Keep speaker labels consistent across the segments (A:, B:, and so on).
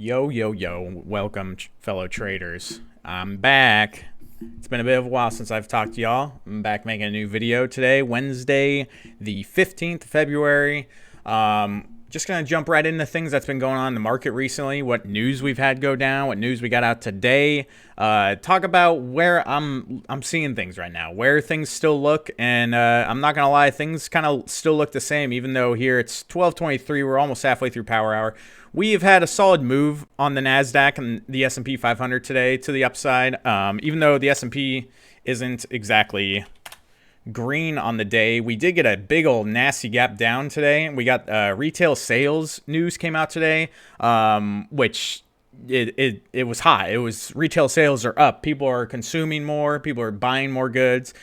A: Yo, yo, yo. Welcome, fellow traders. I'm back. It's been a bit of a while since I've talked to y'all. I'm back making a new video today, Wednesday, the 15th of February. Just going to jump right into things that's been going on in the market recently, what news we've had go down, what news we got out today. Talk about where I'm seeing things right now, where things still look, and I'm not going to lie, things kind of still look the same, even though here it's 12:23, we're almost halfway through power hour. We have had a solid move on the Nasdaq and the S&P 500 today to the upside, even though the S&P isn't exactly green on the day. We did get a big old nasty gap down today. We got retail sales news came out today, which it was hot. It was retail sales are up. People are consuming more. People are buying more goods.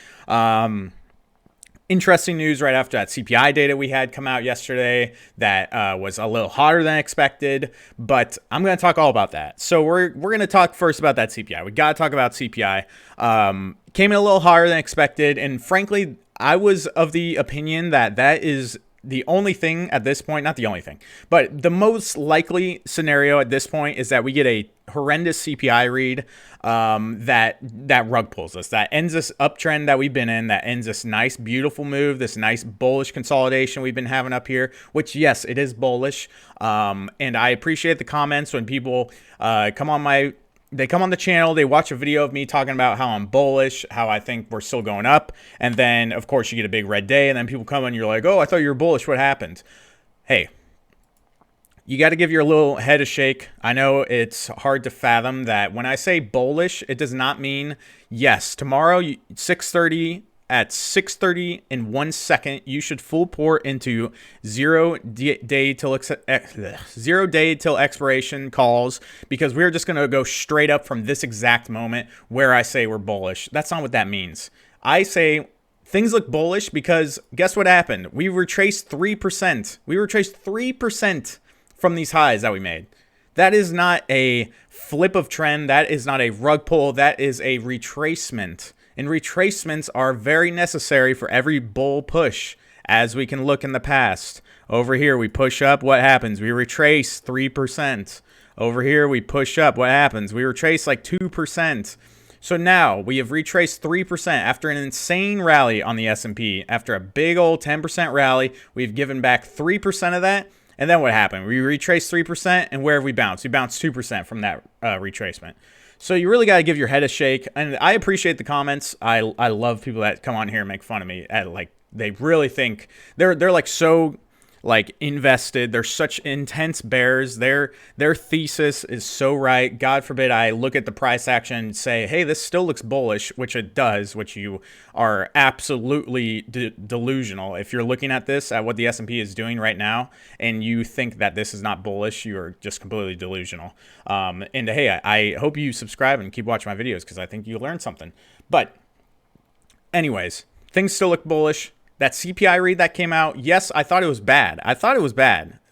A: Interesting news right after that CPI data we had come out yesterday that was a little hotter than expected, but I'm going to talk all about that. So we're going to talk first about that CPI. We got to talk about CPI. Came in a little higher than expected, and frankly, I was of the opinion that that is the only thing at this point, not the only thing, but the most likely scenario at this point is that we get a horrendous CPI read that rug pulls us, that ends this uptrend that we've been in, that ends this nice, beautiful move, this nice bullish consolidation we've been having up here, which, yes, it is bullish. And I appreciate the comments when people come on the channel, they watch a video of me talking about how I'm bullish, how I think we're still going up, and then, of course, you get a big red day, and then people come and you're like, oh, I thought you were bullish, what happened? Hey, you got to give your little head a shake. I know it's hard to fathom that when I say bullish, it does not mean, yes, tomorrow, 6:30, at 6:30 in 1 second, you should full port into zero day till expiration calls, because we're just going to go straight up from this exact moment where I say we're bullish. That's not what that means. I say things look bullish because guess what happened? We retraced 3%. We retraced 3% from these highs that we made. That is not a flip of trend. That is not a rug pull. That is a retracement. And retracements are very necessary for every bull push, as we can look in the past. Over here, we push up. What happens? We retrace 3%. Over here, we push up. What happens? We retrace like 2%. So now we have retraced 3% after an insane rally on the S&P. After a big old 10% rally, we've given back 3% of that. And then what happened? We retraced 3%, and where have we bounced? We bounced 2% from that retracement. So you really got to give your head a shake. And I appreciate the comments. I love people that come on here and make fun of me. Like, they really think they're like so like invested. They're such intense bears. Their thesis is so right. God forbid I look at the price action and say, hey, this still looks bullish, which it does, which you are absolutely delusional. If you're looking at this, at what the S&P is doing right now, and you think that this is not bullish, you are just completely delusional. And hey, I hope you subscribe and keep watching my videos because I think you learned something. But anyways, things still look bullish. That CPI read that came out, yes, I thought it was bad. I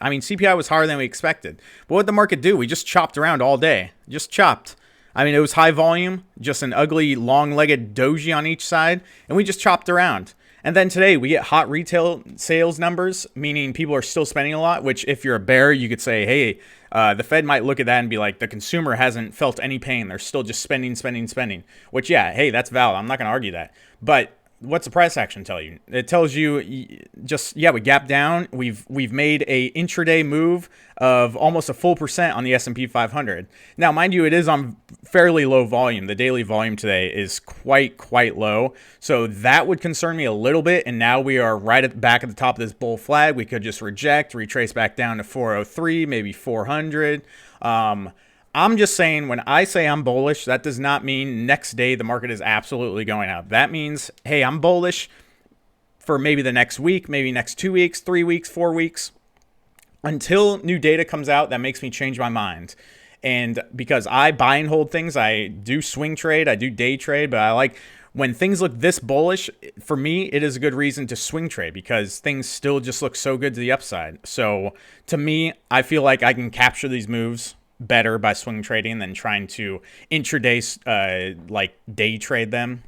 A: mean, CPI was higher than we expected. But what did the market do? We just chopped around all day. Just chopped. I mean, it was high volume, just an ugly, long-legged doji on each side, and we just chopped around. And then today, we get hot retail sales numbers, meaning people are still spending a lot, which if you're a bear, you could say, hey, the Fed might look at that and be like, the consumer hasn't felt any pain. They're still just spending, which, yeah, hey, that's valid. I'm not going to argue that. But what's the price action tell you? It tells you just, yeah, we gapped down. We've made a intraday move of almost a full percent on the S&P 500. Now, mind you, it is on fairly low volume. The daily volume today is quite low. So that would concern me a little bit. And now we are right at the back of the top of this bull flag. We could just reject, retrace back down to 403, maybe 400. I'm just saying, when I say I'm bullish, that does not mean next day the market is absolutely going up. That means, hey, I'm bullish for maybe the next week, maybe next 2 weeks, 3 weeks, 4 weeks, until new data comes out that makes me change my mind. And because I buy and hold things, I do swing trade, I do day trade, but I like when things look this bullish, for me, it is a good reason to swing trade because things still just look so good to the upside. So to me, I feel like I can capture these moves better by swing trading than trying to intraday like day trade them.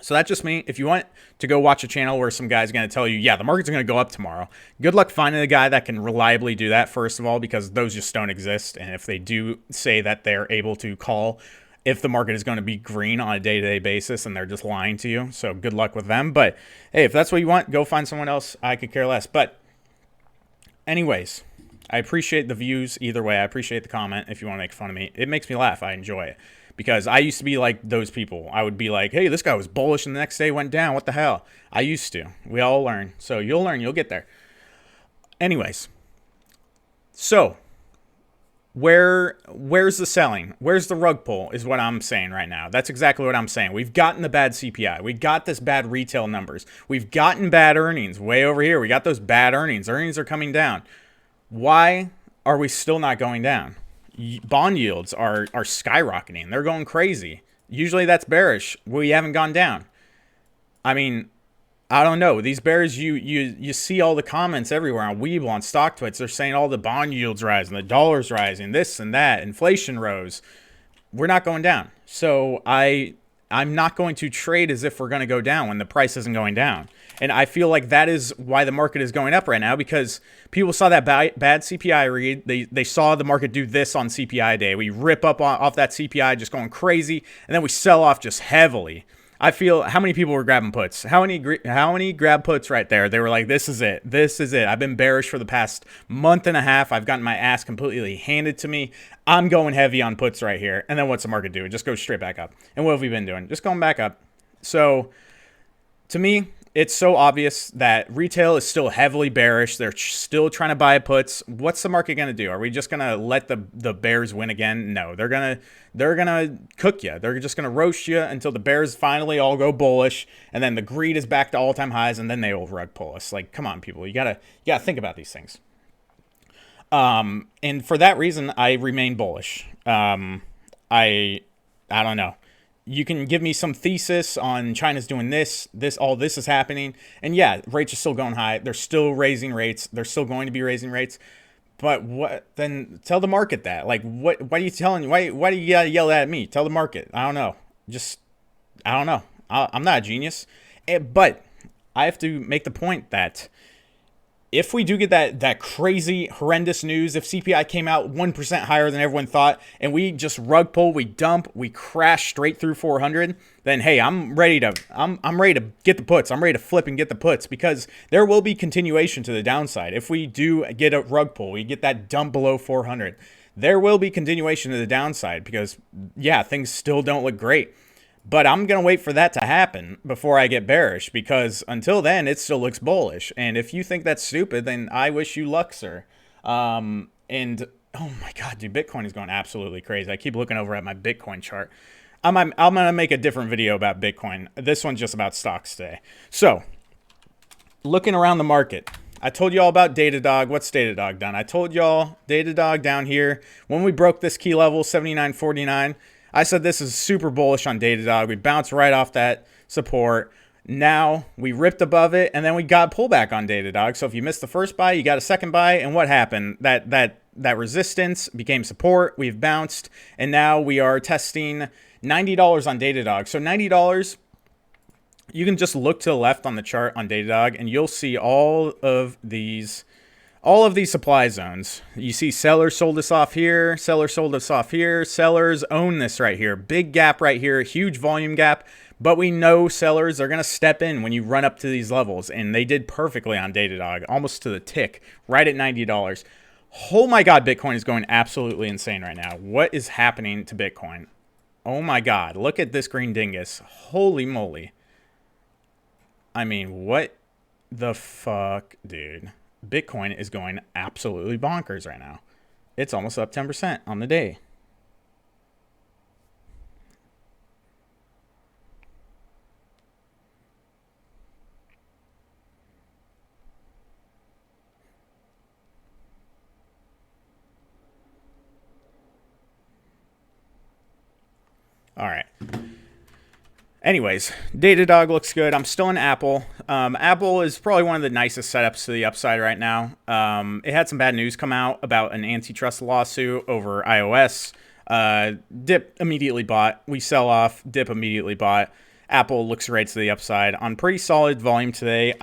A: So that's just me. If you want to go watch a channel where some guy's going to tell you, yeah, the market's going to go up tomorrow, good luck finding a guy that can reliably do that, first of all, because those just don't exist. And if they do say that they're able to call if the market is going to be green on a day-to-day basis, and they're just lying to you. So good luck with them. But hey, if that's what you want, go find someone else. I could care less. But anyways, I appreciate the views either way. I appreciate the comment if you want to make fun of me. It makes me laugh. I enjoy it. Because I used to be like those people. I would be like, hey, this guy was bullish and the next day went down. What the hell? I used to. We all learn. So you'll learn. You'll get there. Anyways. So where's the selling? Where's the rug pull is what I'm saying right now. That's exactly what I'm saying. We've gotten the bad CPI. We got this bad retail numbers. We've gotten bad earnings way over here. We got those bad earnings. Earnings are coming down. Why are we still not going down? Bond yields are skyrocketing. They're going crazy. Usually that's bearish. We haven't gone down. I mean, I don't know. These bears, you see all the comments everywhere on Weeble, on StockTwits. They're saying all the bond yields rising, the dollar's rising, this and that, inflation rose. We're not going down. So I'm not going to trade as if we're going to go down when the price isn't going down. And I feel like that is why the market is going up right now, because people saw that bad CPI read. They saw the market do this on CPI day. We rip up off that CPI, just going crazy, and then we sell off just heavily. I feel, how many people were grabbing puts? How many grab puts right there? They were like, this is it. This is it. I've been bearish for the past month and a half. I've gotten my ass completely handed to me. I'm going heavy on puts right here. And then what's the market do? It just goes straight back up. And what have we been doing? Just going back up. So to me, it's so obvious that retail is still heavily bearish. They're still trying to buy puts. What's the market going to do? Are we just going to let the bears win again? No, they're going to cook you. They're just going to roast you until the bears finally all go bullish, and then the greed is back to all-time highs, and then they will rug pull us. Like, come on, people. You got to think about these things. And for that reason, I remain bullish. I don't know. You can give me some thesis on China's doing this, all this is happening. And yeah, rates are still going high. They're still raising rates. They're still going to be raising rates. But what, then tell the market that. Like, why are you telling, why do you gotta yell at me? Tell the market. I don't know. I don't know. I'm not a genius. But I have to make the point that if we do get that crazy, horrendous news, if CPI came out 1% higher than everyone thought, and we just rug pull, we dump, we crash straight through 400, then hey, I'm ready to get the puts. I'm ready to flip and get the puts, because there will be continuation to the downside. If we do get a rug pull, we get that dump below 400, there will be continuation to the downside, because yeah, things still don't look great. But I'm going to wait for that to happen before I get bearish, because until then, it still looks bullish. And if you think that's stupid, then I wish you luck, sir. And oh my God, dude, Bitcoin is going absolutely crazy. I keep looking over at my Bitcoin chart. I'm going to make a different video about Bitcoin. This one's just about stocks today. So looking around the market, I told you all about Datadog. What's Datadog done? I told y'all Datadog down here, when we broke this key level, 79.49, I said this is super bullish on Datadog. We bounced right off that support. Now we ripped above it, and then we got pullback on Datadog. So if you missed the first buy, you got a second buy, and what happened? That resistance became support. We've bounced, and now we are testing $90 on Datadog. So $90, you can just look to the left on the chart on Datadog, and you'll see all of these supply zones. You see sellers sold us off here, sellers sold us off here, sellers own this right here. Big gap right here, huge volume gap, but we know sellers are going to step in when you run up to these levels, and they did perfectly on Datadog, almost to the tick, right at $90. Oh my God, Bitcoin is going absolutely insane right now. What is happening to Bitcoin? Oh my God, look at this green dingus. Holy moly. I mean, what the fuck, dude? Bitcoin is going absolutely bonkers right now. It's almost up 10% on the day. All right. Anyways, Datadog looks good. I'm still in Apple. Apple is probably one of the nicest setups to the upside right now. It had some bad news come out about an antitrust lawsuit over iOS. Dip immediately bought. We sell off. Dip immediately bought. Apple looks right to the upside on pretty solid volume today.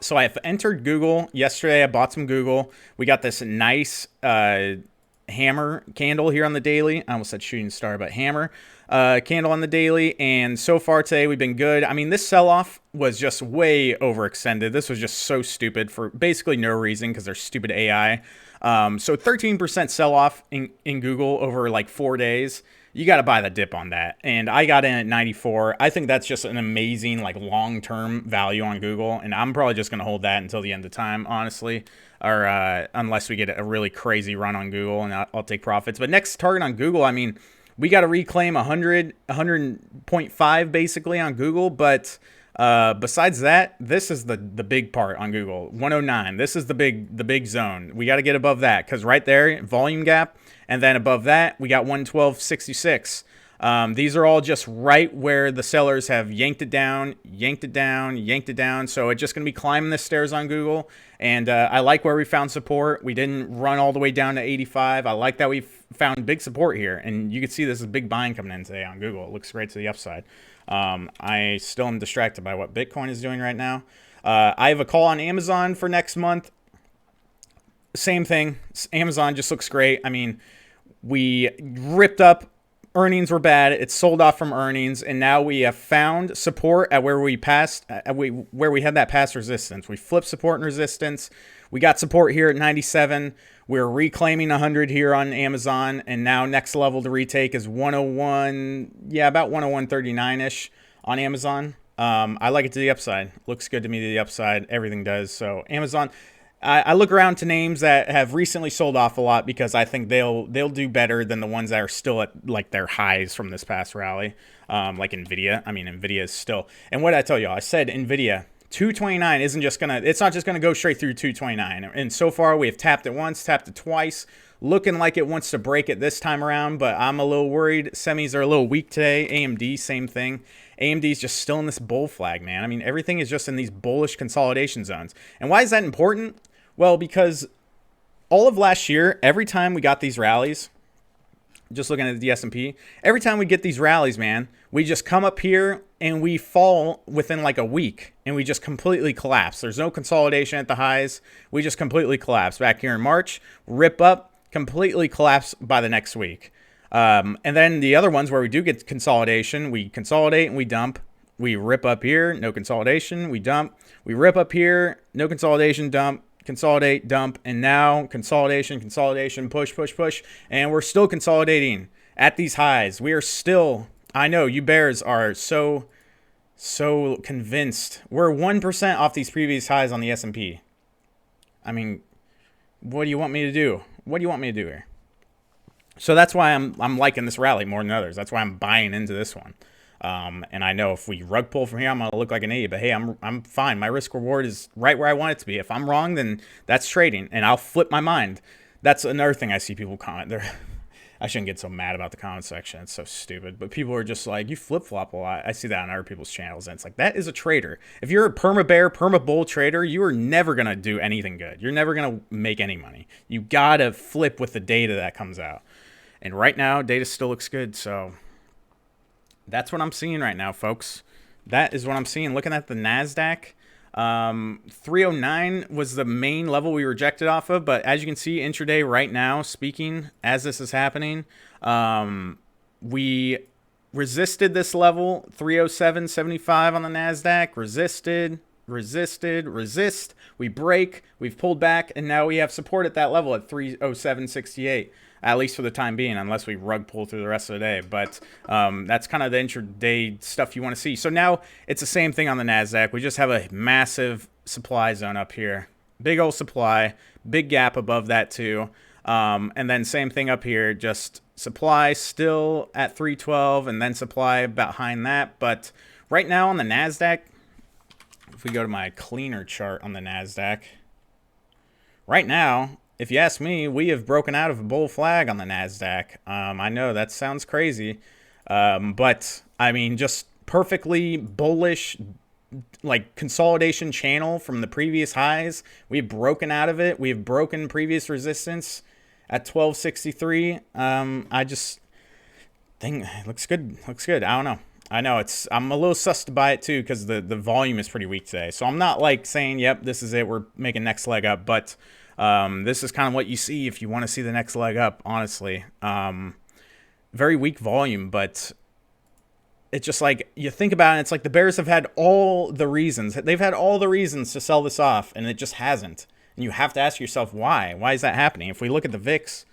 A: So I've entered Google yesterday. I bought some Google. We got this nice hammer candle here on the daily. I almost said shooting star, but hammer candle on the daily. And so far today, we've been good. I mean, this sell-off was just way overextended. This was just so stupid for basically no reason because they're stupid AI. So 13% sell-off in Google over like 4 days. You got to buy the dip on that. And I got in at 94. I think that's just an amazing like long-term value on Google. And I'm probably just going to hold that until the end of time, honestly. Or unless we get a really crazy run on Google, and I'll take profits. But next target on Google, I mean, we got to reclaim 100.5 basically on Google. But besides that, this is the big part on Google. 109. This is the big zone. We got to get above that because right there, volume gap. And then above that, we got 112.66. These are all just right where the sellers have yanked it down. So it's just going to be climbing the stairs on Google. And I like where we found support. We didn't run all the way down to 85. I like that we found big support here. And you can see this is big buying coming in today on Google. It looks great to the upside. I still am distracted by what Bitcoin is doing right now. I have a call on Amazon for next month. Same thing. Amazon just looks great. I mean, we ripped up. Earnings were bad. It sold off from earnings, and now we have found support at where we passed, where we had that past resistance. We flipped support and resistance. We got support here at 97. We're reclaiming 100 here on Amazon, and now next level to retake is 101. Yeah, about 101.39ish on Amazon. I like it to the upside. Looks good to me to the upside. Everything does. So Amazon. I look around to names that have recently sold off a lot because I think they'll do better than the ones that are still at like their highs from this past rally, like Nvidia. I mean, Nvidia is still. And what did I tell y'all? I said Nvidia 229 isn't just gonna. It's not just gonna go straight through 229. And so far we have tapped it once, tapped it twice, looking like it wants to break it this time around. But I'm a little worried. Semis are a little weak today. AMD, same thing. AMD is just still in this bull flag, man. I mean, everything is just in these bullish consolidation zones. And why is that important? Well, because all of last year, every time we got these rallies, just looking at the S&P, every time we get these rallies, man, we just come up here and we fall within like a week and we just completely collapse. There's no consolidation at the highs. We just completely collapse. Back here in March, rip up, completely collapse by the next week. And then the other ones where we do get consolidation, we consolidate and we dump. We rip up here, no consolidation, we dump. We rip up here, no consolidation, dump. Consolidate, dump, and now consolidation, push, and we're still consolidating at these highs. We are still, I know you bears are so convinced. We're 1% off these previous highs on the S&P. I mean, what do you want me to do? What do you want me to do here? So that's why I'm liking this rally more than others. That's why I'm buying into this one. And I know if we rug pull from here, I'm going to look like an idiot. But hey, I'm fine. My risk reward is right where I want it to be. If I'm wrong, then that's trading, and I'll flip my mind. That's another thing I see people comment. I shouldn't get so mad about the comment section. It's so stupid. But people are just like, you flip-flop a lot. I see that on other people's channels, and it's like, that is a trader. If you're a perma-bear, perma-bull trader, you are never going to do anything good. You're never going to make any money. You got to flip with the data that comes out. And right now, data still looks good, so that's what I'm seeing right now, folks. That is what I'm seeing. Looking at the Nasdaq, 309 was the main level we rejected off of. But as you can see, intraday right now, speaking, as this is happening, we resisted this level, 307.75 on the Nasdaq. Resist. We break. We've pulled back, and now we have support at that level at 307.68. At least for the time being, unless we rug pull through the rest of the day. But that's kind of the intraday stuff you want to see. So now it's the same thing on the Nasdaq. We just have a massive supply zone up here. Big old supply. Big gap above that too. And then same thing up here. Just supply still at 312 and then supply behind that. But right now on the Nasdaq, if we go to my cleaner chart on the Nasdaq, right now, if you ask me, we have broken out of a bull flag on the Nasdaq. I know that sounds crazy, but I mean, just perfectly bullish, like consolidation channel from the previous highs. We've broken out of it. We have broken previous resistance at 1263. I just think it looks good. I don't know. I know I'm a little sussed by it too because the volume is pretty weak today. So I'm not like saying, yep, this is it. We're making next leg up. But this is kind of what you see if you want to see the next leg up, honestly. Very weak volume, but it's just like you think about it. It's like the Bears have had all the reasons. They've had all the reasons to sell this off, and it just hasn't. And you have to ask yourself why. Why is that happening? If we look at the VIX,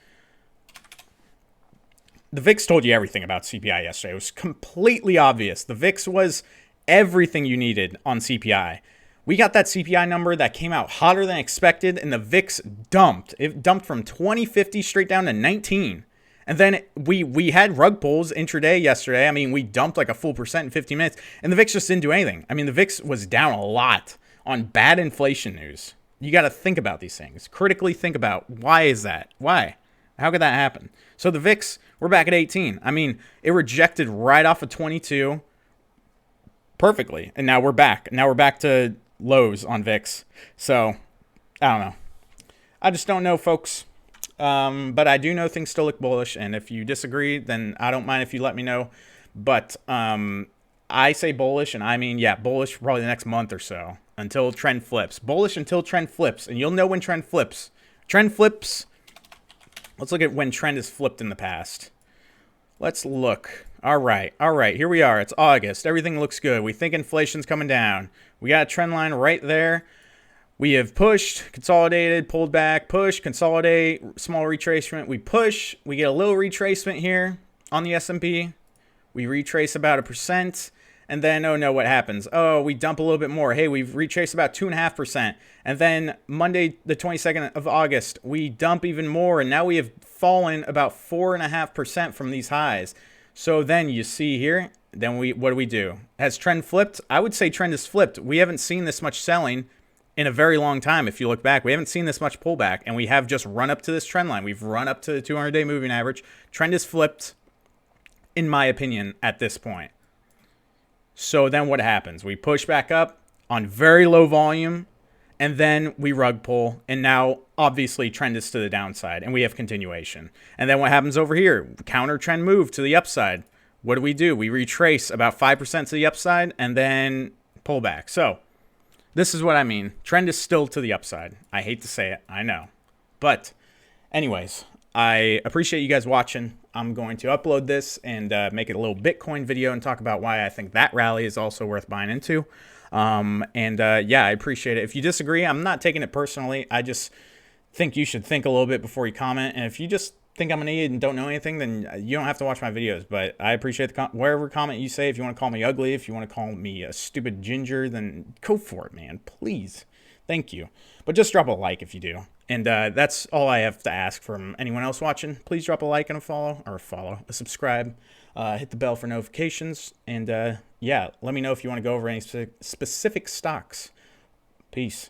A: the VIX told you everything about CPI yesterday. It was completely obvious. The VIX was everything you needed on CPI. We got that CPI number that came out hotter than expected, and the VIX dumped. It dumped from 2050 straight down to 19. And then we had rug pulls intraday yesterday. I mean, we dumped like a full percent in 15 minutes, and the VIX just didn't do anything. I mean, the VIX was down a lot on bad inflation news. You got to think about these things. Critically think about, why is that? Why? How could that happen? So the VIX, we're back at 18. I mean, it rejected right off of 22 perfectly, and now we're back. Now we're back to lows on VIX. So, I don't know. I just don't know, folks. But I do know things still look bullish, and if you disagree, then I don't mind if you let me know. But I say bullish, and I mean, yeah, bullish for probably the next month or so until trend flips. Bullish until trend flips, and you'll know when trend flips. Trend flips. Let's look at when trend has flipped in the past. Let's look. All right, here we are. It's August. Everything looks good. We think inflation's coming down. We got a trend line right there. We have pushed, consolidated, pulled back, push, consolidate, small retracement. We push, we get a little retracement here on the S&P. We retrace about 1%, and then, oh no, what happens? Oh, we dump a little bit more. Hey, we've retraced about 2.5%. And then Monday, the 22nd of August, we dump even more, and now we have fallen about 4.5% from these highs. So then you see here, then what do? Has trend flipped? I would say trend has flipped. We haven't seen this much selling in a very long time. If you look back, we haven't seen this much pullback, and we have just run up to this trend line. We've run up to the 200-day moving average. Trend is flipped, in my opinion, at this point. So then what happens? We push back up on very low volume, and then we rug pull, and now obviously trend is to the downside, and we have continuation. And then what happens over here? Counter trend move to the upside. What do? We retrace about 5% to the upside, and then pull back. So this is what I mean. Trend is still to the upside. I hate to say it, I know. But anyways, I appreciate you guys watching. I'm going to upload this and make it a little Bitcoin video and talk about why I think that rally is also worth buying into. Yeah, I appreciate it. If you disagree, I'm not taking it personally. I just think you should think a little bit before you comment. And if you just think I'm an idiot and don't know anything, then you don't have to watch my videos. But I appreciate wherever comment you say. If you want to call me ugly, if you want to call me a stupid ginger, then go for it, man. Please. Thank you. But just drop a like if you do. And that's all I have to ask from anyone else watching. Please drop a like and a subscribe. Hit the bell for notifications. And yeah, let me know if you want to go over any specific stocks. Peace.